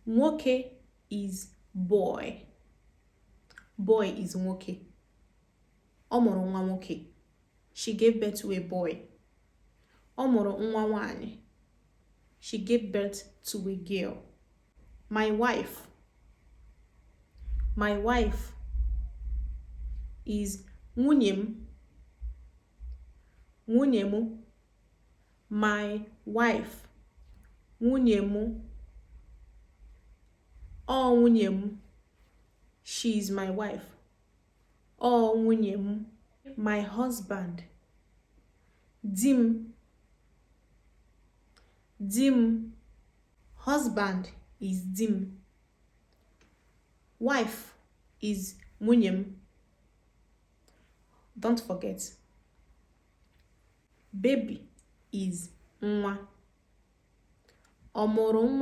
Nwoke is boy. Boy is nwoke. Ọ mụrụ nwa nwoke. She gave birth to a boy. Ọ mụrụ nwa nwanyị. She gave birth to a girl. My wife. My wife is nwunye m. Nwunye m. My wife. Nwunye m. Ọ nwunye m. She is my wife. Ọ nwunye m. My husband. Di m. Di m. Husband is di m. Wife is nwunye m. Don't forget. Baby is nwa. Ọ mụrụ nwa